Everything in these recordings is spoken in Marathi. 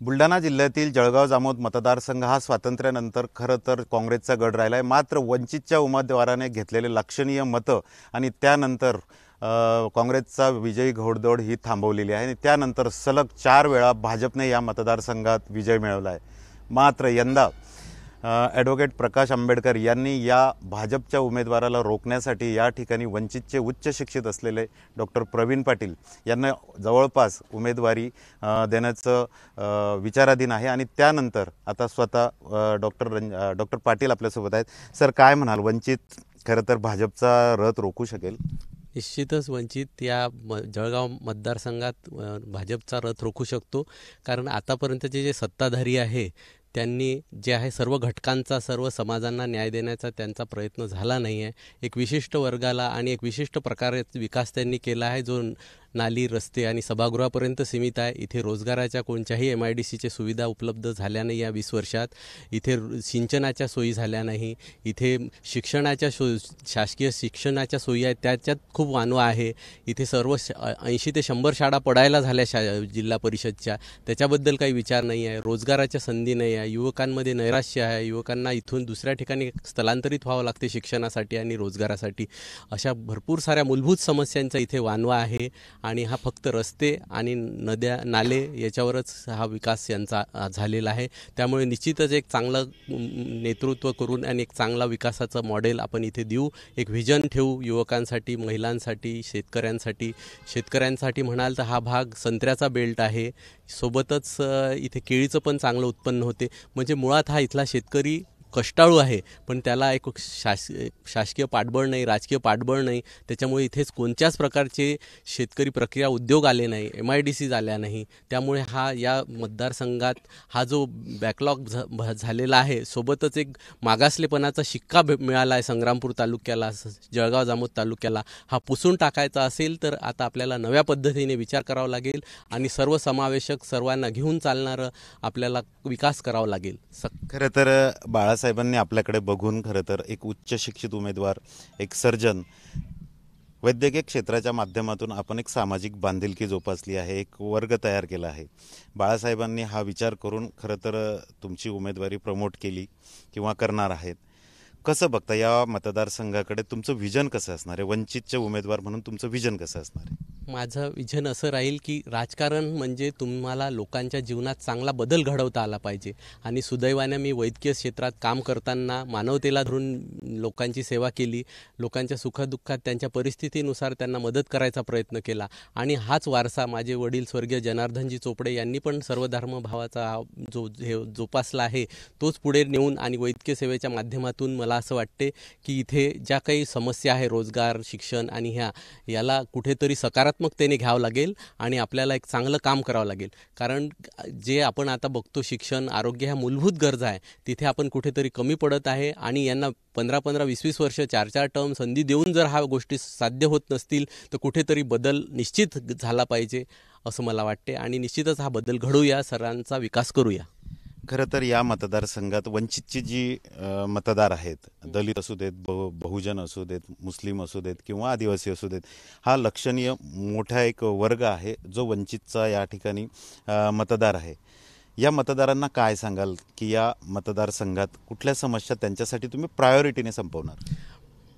बुलढाणा जिल्ह्यातील जळगाव जामोद मतदारसंघ हा स्वातंत्र्यानंतर खरं तर काँग्रेसचा गड राहिला आहे। मात्र वंचितच्या उमेदवाराने घेतलेले लक्षणीय मतं आणि त्यानंतर काँग्रेसचा विजयी घोडदौड ही थांबवलेली आहे आणि त्यानंतर सलग 4 वेळा भाजपने या मतदारसंघात विजय मिळवला आहे। मात्र यंदा ॲडव्होकेट प्रकाश आंबेडकर यांनी या भाजपच्या उमेदवाराला रोखण्यासाठी या ठिकाणी वंचितचे उच्च शिक्षित असलेले डॉक्टर प्रवीण पाटील यांना जवळपास उमेदवारी देण्याचं विचाराधीन आहे आणि त्यानंतर आता स्वतः डॉक्टर पाटील आपल्यासोबत आहेत। सर, काय म्हणाल, वंचित खरं तर भाजपचा रथ रोखू शकेल? निश्चितच वंचित या जळगाव मतदारसंघात भाजपचा रथ रोखू शकतो, कारण आतापर्यंतचे जे सत्ताधारी आहे त्यांनी जे आहे सर्व घटकांचा, सर्व समाजांना न्याय देण्याचा त्यांचा प्रयत्न झाला नाही आहे। एक विशिष्ट वर्गाला आणि एक विशिष्ट प्रकारे विकास त्यांनी केला आहे, जो नाली, रस्ते आणि सभागृहापर्यंत सीमित आहे। इथे रोजगाराच्या कोणत्याही MIDCचे सुविधा उपलब्ध झाल्या नाही या 20 वर्षात। इथे सिंचनाच्या सोयी झाल्या नाही। इथे शिक्षणाच्या शासकीय शिक्षणाच्या सोयी आहेत, त्याच्यात खूप वानवा आहे। इथे सर्व 80 ते 100 शाळा पडायला झाल्या जिल्हा परिषदच्या, त्याच्याबद्दल काही विचार नाही आहे। रोजगाराच्या संधी नाही आहे, युवकांमध्ये नैराश्य आहे, युवकांना इथून दुसऱ्या ठिकाणी स्थलांतरित व्हावं लागते शिक्षणासाठी आणि रोजगारासाठी। अशा भरपूर साऱ्या मूलभूत समस्यांचा इथे वानवा आहे आणि हा फक्त रस्ते आणि नद्या, नाले याच्यावरच हा विकास यांचा झालेला आहे। त्यामुळे निश्चितच एक चांगलं नेतृत्व करून आणि एक चांगला विकासाचं मॉडेल आपण इथे देऊ, एक व्हिजन ठेवू युवकांसाठी, महिलांसाठी, शेतकऱ्यांसाठी म्हणाल तर हा भाग संत्र्याचा बेल्ट आहे। सोबतच इथे केळीचं पण चांगलं उत्पन्न होते। म्हणजे मुळात हा इथला शेतकरी कष्टाळू आहे, पण त्याला एक शासकीय पाठबळ नाही, राजकीय पाठबळ नाही। त्याच्यामुळे इथेच कोणत्याच प्रकारचे शेतकरी प्रक्रिया उद्योग आले नाही, MIDCs आल्या नाही। त्यामुळे हा या मतदारसंघात हा जो बॅकलॉग झालेला आहे, सोबतच एक मागासलेपणाचा शिक्का मिळाला आहे संग्रामपूर तालुक्याला, जळगाव जामोद तालुक्याला। हा पुसून टाकायचा असेल तर आता आपल्याला नव्या पद्धतीने विचार करावा लागेल आणि सर्वसमावेशक, सर्वांना घेऊन चालणारं आपल्याला विकास करावा लागेल। खरं तर बाळासाहेबांनी आपल्याकडे बघून खरं तर एक उच्च शिक्षित उमेदवार, एक सर्जन, वैद्यकीय क्षेत्राच्या माध्यमातून आपण एक सामाजिक बांधिलकी जोपासली आहे, एक वर्ग तयार केला आहे। बाळासाहेबांनी हा विचार करून खरं तर तुमची उमेदवारी प्रमोट केली किंवा करणार आहेत। कसं बघता या मतदारसंघाकडे? तुमचं व्हिजन कसं असणार आहे? वंचितचे उमेदवार म्हणून तुमचं व्हिजन कसं असणार आहे? माझं विजन असं राहील की राजकारण म्हणजे तुम्हाला लोकांच्या जीवनात चांगला बदल घडवता आला पाहिजे आणि सुदैवाने मी वैद्यकीय क्षेत्रात काम करताना मानवतेला धरून लोकांची सेवा केली, लोकांच्या सुखदुःखात त्यांच्या परिस्थितीनुसार त्यांना मदत करायचा प्रयत्न केला आणि हाच वारसा माझे वडील स्वर्गीय जनार्दनजी चोपडे यांनी पण सर्वधर्मभावाचा जो जोपासला आहे तोच पुढे नेऊन आणि वैद्यकीय सेवेच्या माध्यमातून मला असं वाटते की इथे ज्या काही समस्या आहे, रोजगार, शिक्षण आणि याला कुठेतरी सकारात्मकतेने घ्यावं लागेल आणि आपल्याला एक चांगलं काम करावं लागेल। कारण जे आपण आता बघतो, शिक्षण, आरोग्य ह्या मूलभूत गरजा आहे, तिथे आपण कुठेतरी कमी पडत आहे आणि यांना 15-15, 20-20 वर्ष 4-4 टर्म संधी देऊन जर ह्या गोष्टी साध्य होत नसतील तर कुठेतरी बदल निश्चित झाला पाहिजे असं मला वाटते आणि निश्चितच हा बदल घडूया, सर्वांचा विकास करूया। खरं तर या मतदारसंघात वंचितची जी मतदार आहेत, दलित असू देत, बहुजन असू देत, मुस्लिम असू देत किंवा आदिवासी असू देत, हा लक्षणीय मोठा एक वर्ग आहे जो वंचितचा या ठिकाणी मतदार आहे। या मतदारांना काय सांगाल की या मतदारसंघात कुठल्या समस्या त्यांच्यासाठी तुम्ही प्रायोरिटीने संपवणार?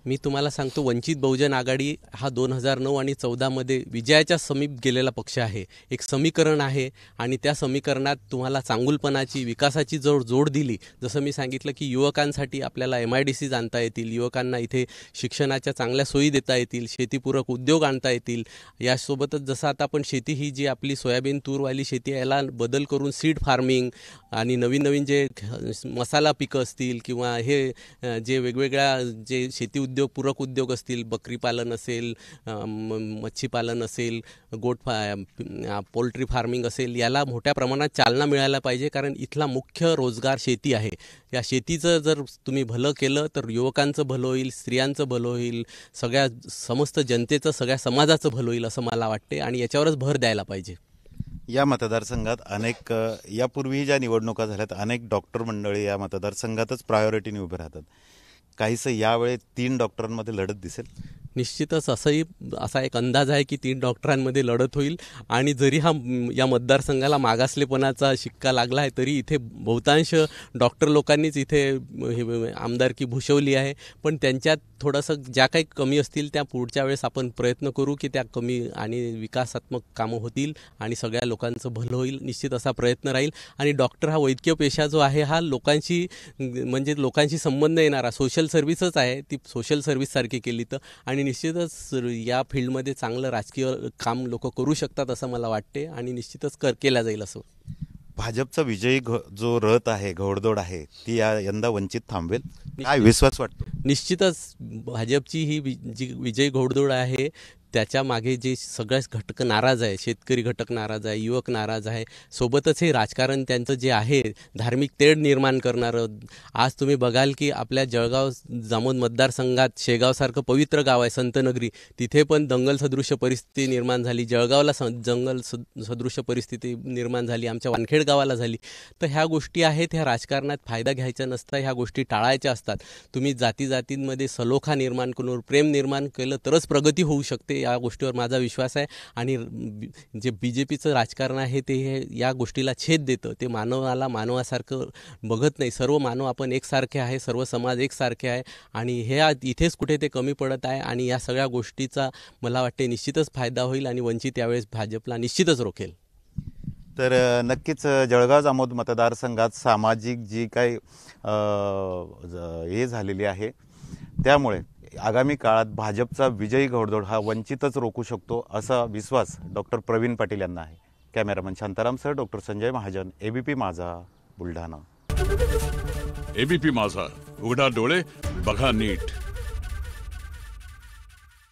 मी तुम्हाला सांगतो, वंचित बहुजन आघाडी हा 2009 आणि 14मध्ये विजयाच्या समीप गेलेला पक्ष आहे। एक समीकरण आहे आणि त्या समीकरणात तुम्हाला चांगुलपणाची, विकासाची जोड दिली। जसं मी सांगितलं की युवकांसाठी आपल्याला MIDCs आणता येतील, युवकांना इथे शिक्षणाच्या चांगल्या सोयी देता येतील, शेतीपूरक उद्योग आणता येतील। यासोबतच जसं आता आपण शेती ही जी आपली सोयाबीन, तूरवाली शेती याला बदल करून सीड फार्मिंग आणि नवीन नवीन जे मसाला पिकं असतील किंवा हे जे वेगवेगळ्या जे शेती उद्योग, पूरक उद्योग असतील, बकरी पालन असेल, मच्छीपालन असेल, पोल्ट्री फार्मिंग असेल, याला मोठ्या प्रमाणात चालना मिळायला पाहिजे। कारण इथला मुख्य रोजगार शेती आहे। या शेतीचं जर तुम्ही भलं केलं तर युवकांचं भलं होईल, स्त्रियांचं भलं होईल, सगळ्या समस्त जनतेचं, सगळ्या समाजाचं भलं होईल असं मला वाटते आणि याच्यावरच भर द्यायला पाहिजे। या मतदारसंघात अनेक यापूर्वी ज्या निवडणुका झाल्यात, अनेक डॉक्टर मंडळी या मतदारसंघातच प्रायोरिटीने उभे राहतात। काहीसं यावेळी 3 डॉक्टरांमध्ये लढत दिसेल? निश्चितच असा एक अंदाज आहे की 3 डॉक्टरांमध्ये लढत होईल आणि जरी या मतदारसंघाला मागासलेपणाचा शिक्का लागला आहे तरी इथे बहुतांश डॉक्टर लोकांनीच इथे आमदारकी भूषवली आहे. पण त्यांच्यात थोडंसं ज्या काही कमी असतील त्या पुढच्या वेळेस आपण प्रयत्न करू की त्या कमी आणि विकासात्मक कामं होतील आणि सगळ्या लोकांचं भलं होईल. निश्चित असा प्रयत्न राहील. आणि डॉक्टर हा वैद्यकीय पेशा जो आहे हा लोकांशी संबंध येणारा सोशल सर्व्हिसच आहे. ती सोशल सर्व्हिससारखी केली तर आणि निश्चितच या फील्डमध्ये चांगलं राजकीय काम लोक करू शकतात असं मला वाटते आणि निश्चितच केला जाईल असं. भाजपचा विजयी जो रथ आहे, घोडदौड आहे, ती यंदा वंचित थांबवेल काय विश्वास वाटतो? निश्चितच भाजपची ही जी विजयी घोडदौड आहे त्याच्या मागे जे सगळेच घटक नाराज आहे, शेतकरी घटक नाराज आहे, युवक नाराज आहे, सोबतच हे राजकारण त्यांचं जे आहे धार्मिक तेढ निर्माण करणारं. आज तुम्ही बघाल की आपल्या जळगाव जामोद मतदारसंघात शेगावसारखं पवित्र गाव आहे, संतनगरी, तिथे पण दंगल सदृश्य परिस्थिती निर्माण झाली. जळगावला जंगल सदृश्य परिस्थिती निर्माण झाली, आमच्या वानखेड गावाला झाली. तर ह्या गोष्टी आहेत, ह्या राजकारणात फायदा घ्यायचा नसता, ह्या गोष्टी टाळायच्या असतात. तुम्ही जातीजातींमध्ये सलोखा निर्माण करून प्रेम निर्माण केलं तरच प्रगती होऊ शकते. या गोष्टीवर माझा विश्वास आहे. आणि जे BJPचं राजकारण आहे ते या गोष्टीला छेद देतं. ते मानवाला मानवासारखं बघत नाही. सर्व मानव आपण एकसारखे आहे, सर्व समाज एकसारखे आहे आणि हे इथेच कुठे ते कमी पडत आहे. आणि या सगळ्या गोष्टीचा मला वाटते निश्चितच फायदा होईल आणि वंचित यावेळेस भाजपला निश्चितच रोखेल. तर नक्कीच जळगाव जामोद मतदारसंघात सामाजिक जी काही हे झालेली आहे त्यामुळे आगामी काळात भाजपचा विजयी घोडदौड हा वंचितच रोखू शकतो असा विश्वास डॉक्टर प्रवीण पाटील यांना आहे. कॅमेरामन शांतारामसह doctor Sanjay Mahajan, ABP Majha, Buldhana. ABP माझा, उघडा डोळे बघा नीट.